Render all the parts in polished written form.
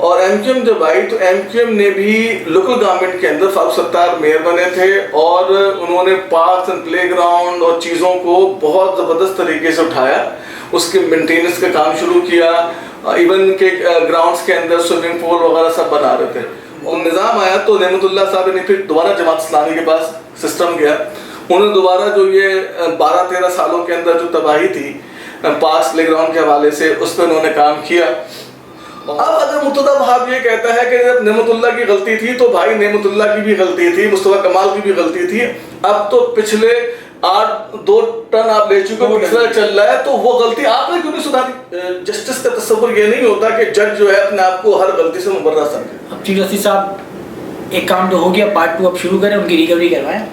اور M Q M جب آئی تو ایم کیو ایم نے بھی لوکل گورنمنٹ کے اندر فاروق ستار میئر بنے تھے اور انہوں نے پارکس اینڈ پلے گراؤنڈ اور چیزوں کو بہت زبردست طریقے سے اٹھایا، اس کے مینٹیننس کا کام شروع کیا، ایون کہ گراؤنڈس کے اندر سوئمنگ پول وغیرہ سب بنا رہے تھے. اور نظام آیا تو نعمت اللہ صاحب نے پھر دوبارہ جماعت اسلامی کے پاس سسٹم گیا، انہوں نے دوبارہ جو یہ 12-13 سالوں کے اندر جو تباہی تھی پارکس پلے گراؤنڈ کے حوالے سے اس پہ انہوں نے کام کیا. اب اگر مرتضی وہاب یہ کہتا ہے کہ جب نعمت اللہ کی غلطی تھی تو بھائی نعمت اللہ کی بھی غلطی تھی، مصطفیٰ کمال کی بھی غلطی تھی، اب تو پچھلے 2 ٹرن آپ لے چکے ہو، تیسرا چل رہا ہے، تو وہ غلطی آپ نے کیوں نہیں سدھاری؟ جسٹس کا تصور یہ نہیں ہوتا کہ جج جو ہے اپنے آپ کو ہر غلطی سے مبرہ سمجھے. اب چیف جسٹس صاحب ایک کام تو ہو گیا، پارٹ 2 اب شروع کریں، ان کی ریکوری کروائیں.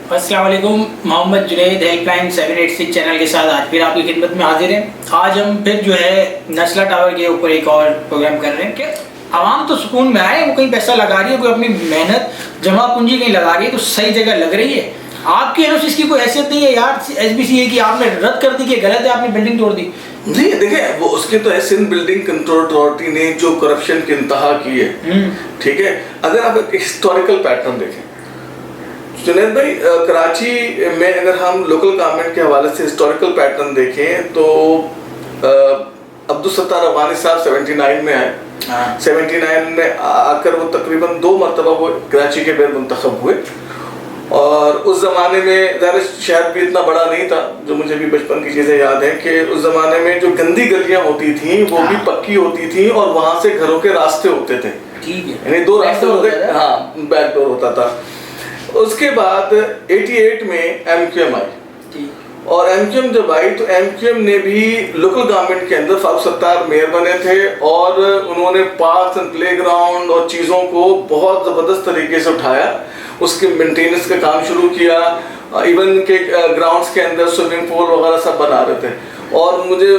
السلام علیکم، محمد جنید ہیلپ لائن 786 چینل کے ساتھ آج پھر آپ کی خدمت میں حاضر ہیں. آج ہم پھر جو ہے نسلہ ٹاور کے اوپر ایک اور پروگرام کر رہے ہیں کہ عوام تو سکون میں آئے، وہ کہیں پیسہ لگا رہی ہے، کوئی اپنی محنت جمع پونجی کہیں لگا رہی ہے تو صحیح جگہ لگ رہی ہے. آپ کے اس کی کوئی حیثیت نہیں ہے یار ایس بی سی اے کی، آپ نے رد کر دی کہ غلط ہے، آپ نے بلڈنگ توڑ دی. جی دیکھیں، وہ اس کے تو ہے سندھ بلڈنگ کنٹرول اتھارٹی نے جو کرپشن کی انتہا کی ہے، ٹھیک ہے. اگر آپ ایک ہسٹوریکل پیٹرن دیکھیں جنید بھائی، کراچی میں اگر ہم لوکل گورنمنٹ کے حوالے سے ہسٹوریکل پیٹرن دیکھیں تو عبدالستار افغانی صاحب 79 میں آئے، 79 میں آ کر وہ تقریباً 2 مرتبہ وہ کراچی کے میئر منتخب ہوئے. اور اس زمانے میں ظاہر شہر بھی اتنا بڑا نہیں تھا، جو مجھے بھی بچپن کی چیزیں یاد ہیں کہ اس زمانے میں جو گندی گلیاں ہوتی تھیں وہ بھی پکی ہوتی تھیں اور وہاں سے گھروں کے راستے ہوتے تھے، یعنی 2 راستے ہوتے تھے، ہاں بیک ڈور ہوتا تھا. اس کے بعد 88 میں ایم کیو ایم آئی، اور ایم کیو ایم جب آئی تو ایم کیو ایم نے بھی لوکل گورنمنٹ کے اندر فاروق ستار میئر بنے تھے اور انہوں نے پارکس اینڈ پلے گراؤنڈ اور چیزوں کو بہت زبردست طریقے سے اٹھایا، اس کے مینٹیننس کا کام شروع کیا، ایون کہ گراؤنڈس کے اندر سوئمنگ پول وغیرہ سب بنا رہے تھے. اور مجھے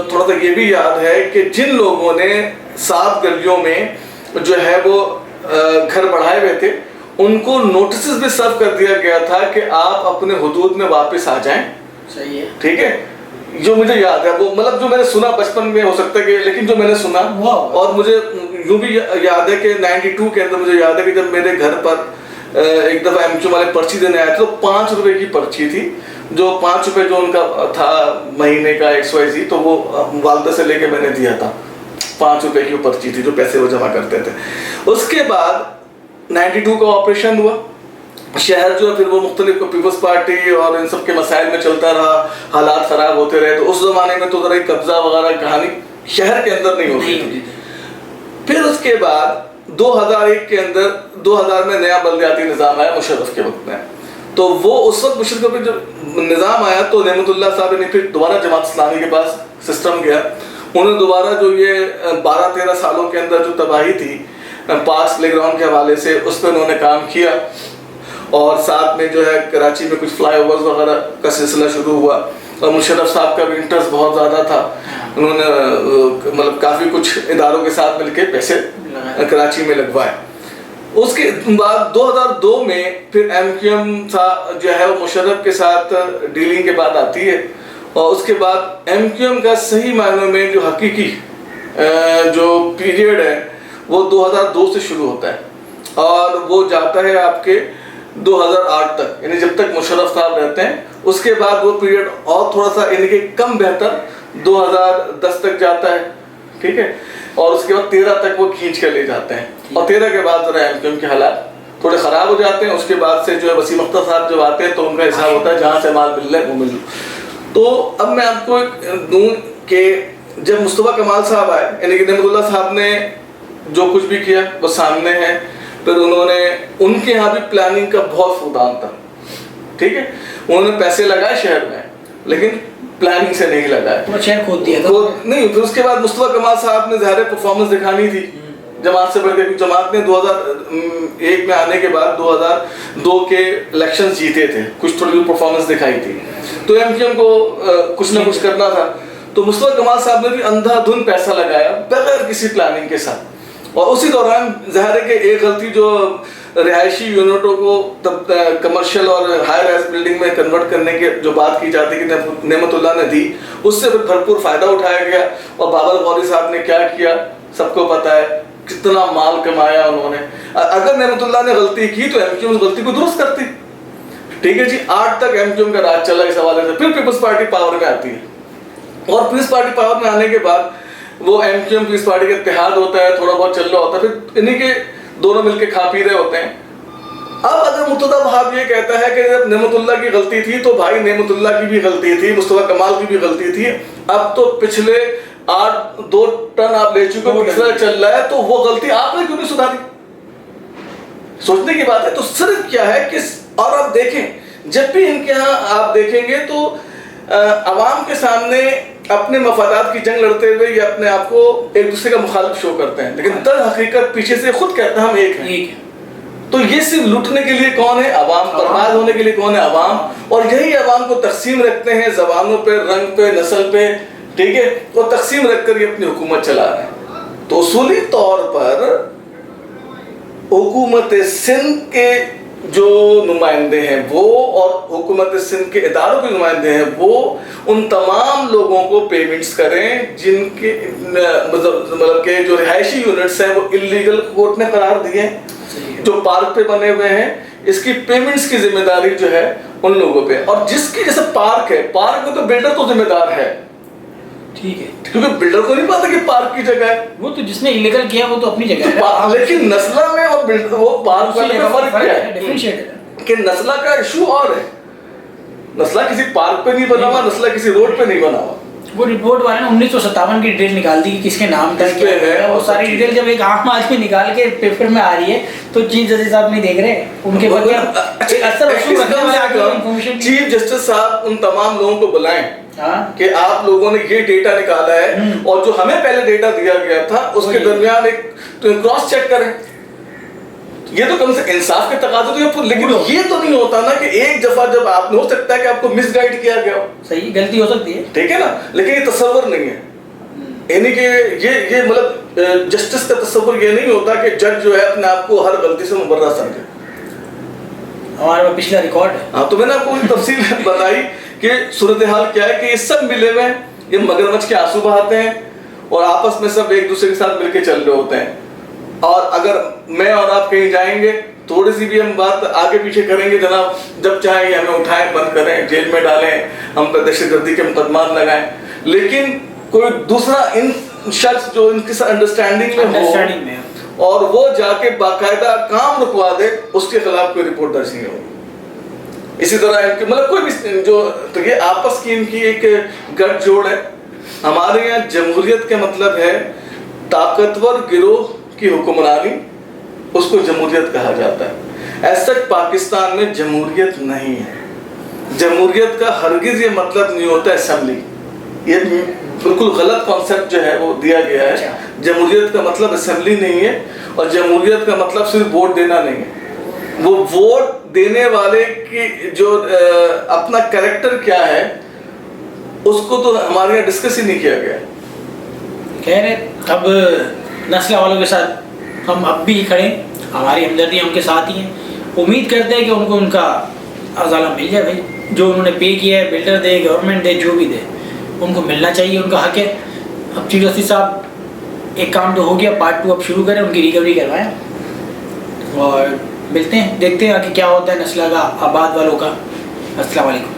تھوڑا سا یہ بھی یاد ہے کہ جن لوگوں نے 7 گلیوں میں جو ہے وہ گھر بڑھائے ہوئے تھے ان کو نوٹسز بھی سرو کر دیا گیا تھا کہ آپ اپنے حدود میں واپس آ جائیں. صحیح ہے، ٹھیک ہے. جو مجھے یاد ہے وہ مطلب جو میں نے سنا بچپن میں، ہو سکتا ہے کہ لیکن جو میں نے سنا، اور مجھے یوں بھی یاد ہے کہ 92 کے اندر مجھے یاد ہے کہ جب میرے گھر پر ایک دفعہ ایم کیو والے پرچی دینے آئے تھے تو 5 روپے کی پرچی تھی، جو 5 روپے جو ان کا تھا مہینے کا XYZ، تو وہ والدہ سے لے کے میں نے دیا تھا. 5 روپے کی وہ پرچی تھی جو پیسے وہ جمع کرتے تھے. اس کے بعد 92 کا آپریشن ہوا، شہر جو ہے پھر وہ مختلف پیپلز پارٹی اور ان سب کے مسائل میں چلتا رہا، حالات خراب ہوتے رہے. تو اس زمانے میں تو ذرا قبضہ وغیرہ کہانی شہر کے اندر نہیں ہوتی تھی. پھر اس کے بعد 2001 کے اندر 2000 میں نیا بلدیاتی نظام آیا مشرف کے وقت میں، تو وہ اس وقت مشرف کے جب نظام آیا تو نعمت اللہ صاحب نے پھر دوبارہ جماعت اسلامی کے پاس سسٹم گیا. انہوں نے دوبارہ جو یہ 12-13 سالوں کے اندر جو تباہی تھی پارکس پلے گراؤنڈ کے حوالے سے اس پہ انہوں نے کام کیا، اور ساتھ میں جو ہے کراچی میں کچھ فلائی اوورز وغیرہ کا سلسلہ شروع ہوا. اور مشرف صاحب کا بھی انٹرسٹ بہت زیادہ تھا، انہوں نے مطلب کافی کچھ اداروں کے ساتھ مل کے پیسے کراچی میں لگوائے. اس کے بعد 2002 میں پھر ایم کیو ایم جو ہے وہ مشرف کے ساتھ ڈیلنگ کے بعد آتی ہے، اور اس کے بعد ایم کیو ایم کا صحیح معنوں میں جو حقیقی جو پیریڈ ہے وہ 2002 سے شروع ہوتا ہے اور وہ جاتا ہے آپ کے 2008 تک، یعنی جب تک مشرف صاحب رہتے ہیں. اس کے بعد وہ پیریڈ اور تھوڑا سا یعنی کہ کم بہتر 2010 تک جاتا ہے، ٹھیک ہے. اور اس کے بعد 13 تک وہ کھینچ کر لے جاتے ہیں، اور 13 کے بعد ذرا ایم کیو ایم کے حالات تھوڑے خراب ہو جاتے ہیں. اس کے بعد سے جو ہے وسیم اختر صاحب جب آتے ہیں تو ان کا حساب ہوتا ہے جہاں سے مال مل رہا ہے وہ مل. تو اب میں آپ کو دوں کہ جب مصطفیٰ کمال صاحب آئے، یعنی کہ نعمت اللہ صاحب نے جو کچھ بھی کیا وہ سامنے ہے. پھر انہوں نے ان کے یہاں بھی پلاننگ کا بہت فقدان تھا، ٹھیک ہے. انہوں نے پیسے لگائے شہر میں لیکن پلاننگ سے نہیں لگائے، شہر کھود دیا نہیں. پھر اس کے بعد مصطفیٰ کمال صاحب نے ظاہر پرفارمنس دکھانی تھی جماعت سے بڑھ کے. جماعت نے 2001 میں آنے کے بعد 2002 کے الیکشنز جیتے تھے، کچھ تھوڑی پرفارمنس دکھائی تھی، تو ایم کیو ایم کو کچھ نہ کچھ کرنا تھا. تو مصطفیٰ کمال صاحب نے بھی اندھا دھن پیسہ لگایا بغیر کسی پلاننگ کے ساتھ. اور اسی دوران ظاہر ہے کہ ایک غلطی جو رہائشی یونٹوں کو کمرشل اور ہائی رائز بلڈنگ میں کنورٹ کرنے کی جو بات کی جاتی ہے کہ نعمت اللہ نے دی، اس سے پھر بھرپور فائدہ اٹھایا گیا. اور بابر غوری صاحب نے کیا کیا سب کو پتہ ہے، اتنا مال کمایا انہوں نے. اگر نعمت اللہ نے غلطی کی تو ایم کیو ایم اس غلطی کو درست کرتی. ٹھیک ہے جی, 8 تک ایم کیو ایم کا راج چلا اس حوالے سے. پھر پیپلز پارٹی پاور میں آتی ہے, اور پیپلز پارٹی پاور میں آنے کے بعد وہ M Q M Peoples Party کا اتحاد ہوتا ہے, تھوڑا بہت چل رہا ہوتا ہے, پھر انہیں کے دونوں مل کے کھا پی رہے ہوتے ہیں. اب اگر مرتضیٰ وہاب یہ کہتا ہے کہ جب نعمت اللہ کی غلطی تھی تو بھائی نعمت اللہ کی بھی غلطی تھی, مصطفیٰ کمال کی بھی غلطی تھی, اب تو پچھلے 2 ٹرن آپ لے چکے, تیسرا چل رہا ہے, تو وہ غلطی آپ نے کیوں نہیں سدھاری؟ سوچنے کی بات ہے. تو صرف کیا ہے کہ, اور آپ دیکھیں جب بھی ان کے یہاں آپ دیکھیں گے تو عوام کے سامنے اپنے مفادات کی جنگ لڑتے ہوئے یہ اپنے آپ کو ایک دوسرے کا مخالف شو کرتے ہیں, لیکن در حقیقت پیچھے سے خود کہتے ہیں ہم ایک ہیں. تو یہ صرف لوٹنے کے لیے کون ہے؟ عوام. برباد ہونے کے لیے کون ہے؟ عوام. اور یہی عوام کو تقسیم رکھتے ہیں زبانوں پہ, رنگ پہ, نسل پہ, ٹھیک ہے, اور تقسیم رکھ کر یہ اپنی حکومت چلا رہے ہیں. تو اصولی طور پر حکومت سندھ کے جو نمائندے ہیں وہ, اور حکومت سندھ کے اداروں کے نمائندے ہیں وہ, ان تمام لوگوں کو پیمنٹس کریں جن کے مطلب کہ جو رہائشی یونٹس ہیں وہ اللیگل کورٹ نے قرار دیے ہیں, جو پارک پہ بنے ہوئے ہیں. اس کی پیمنٹس کی ذمہ داری جو ہے ان لوگوں پہ. اور جس کی جیسے پارک ہے, پارک میں تو بلڈر تو ذمہ دار ہے, ٹھیک ہے, کیونکہ بلڈر کو نہیں پتا کہ پارک کی جگہ ہے, وہ تو جس نے انلیگل کیا وہ تو اپنی جگہ ہے. لیکن نسلہ میں اور وہ پارک والے میں فرق کیا ہے کہ نسلہ کا ایشو اور ہے. نسلہ کسی پارک پہ نہیں بنا ہوا, نسلہ کسی روڈ پہ نہیں بنا ہوا. وہ رپورٹ والے نے 1957 کی ڈیٹیل نکال دی کہ کس کے نام تک کیا ہے, وہ ساری ڈیٹیل جب ایک عام آدمی نکال کے پیپر میں آ رہی ہے تو چیف جسٹس صاحب نہیں دیکھ رہے ان کے چیف جسٹس صاحب ان تمام لوگوں کو بلائیں کہ آپ لوگوں نے یہ ڈیٹا نکالا ہے اور جو ہمیں پہلے ڈیٹا دیا گیا تھا اس کے درمیان ایک کراس چیک کریں. یہ تو کم سے انصاف کے تقاضے تو, لیکن یہ تو نہیں ہوتا نا کہ ایک دفعہ جب آپ نے, ہو سکتا ہے کہ آپ کو مس گائیڈ کیا گیا ہو, صحیح غلطی ہو سکتی ہے, ٹھیک ہے نا, لیکن یہ تصور نہیں ہے. یعنی کہ یہ مطلب جسٹس کا تصور یہ نہیں ہوتا کہ جج جو ہے اپنے آپ کو ہر غلطی سے مبرہ سمجھے. ہمارا پچھلا ریکارڈ ہے. ہاں, تو میں نے آپ کو تفصیل بتائی کہ صورتحال کیا ہے, کہ یہ سب ملے ہوئے ہیں, یہ مگرمچھ کے آنسو بہاتے ہیں اور آپس میں سب ایک دوسرے کے ساتھ مل کے چل رہے ہوتے ہیں. اور اگر میں اور آپ کہیں جائیں گے, تھوڑی سی بھی ہم بات آگے پیچھے کریں گے جناب, جب چاہیں گے ہمیں اٹھائیں, بند کریں, جیل میں ڈالیں, ہم پر دہشت گردی کے مقدمات لگائیں, لیکن کوئی دوسرا ان شخص جو ان کے ساتھ انڈرسٹینڈنگ میں ہو اور وہ جا کے باقاعدہ کام رکوا دے, اس کے خلاف کوئی رپورٹ درج نہیں ہوگی. اسی طرح ان کے مطلب کوئی بھی جو, تو یہ آپس کی ان کی ایک گٹھ جوڑ ہے. ہمارے یہاں جمہوریت کا مطلب ہے طاقتور گروہ کی حکمرانی, اس کو جمہوریت کہا جاتا ہے. ایسا پاکستان میں جمہوریت نہیں ہے. جمہوریت کا ہرگز یہ مطلب نہیں ہوتا اسمبلی, یہ بالکل غلط کانسیپٹ جو ہے وہ دیا گیا ہے. جمہوریت کا مطلب اسمبلی نہیں ہے, اور جمہوریت کا مطلب صرف ووٹ دینا نہیں ہے. وہ ووٹ دینے والے کی جو اپنا کریکٹر کیا ہے اس کو تو ہمارے یہاں ڈسکس ہی نہیں کیا گیا. خیر, اب نسلہ والوں کے ساتھ ہم اب بھی کھڑے, ہماری ہمدردی ان کے ساتھ ہی ہیں. امید کرتے ہیں کہ ان کو ان کا ازالہ مل جائے. بھائی جو انہوں نے پے کیا ہے, بلڈر دے, گورنمنٹ دے, جو بھی دے, ان کو ملنا چاہیے, ان کا حق ہے. اب چیف جسٹس صاحب ایک کام تو ہو گیا, پارٹ 2 اب شروع کریں, ان کی ریکوری کروائیں, اور ملتے ہیں, دیکھتے ہیں کہ کیا ہوتا ہے نسلہ کا, آباد والوں کا. السلام علیکم.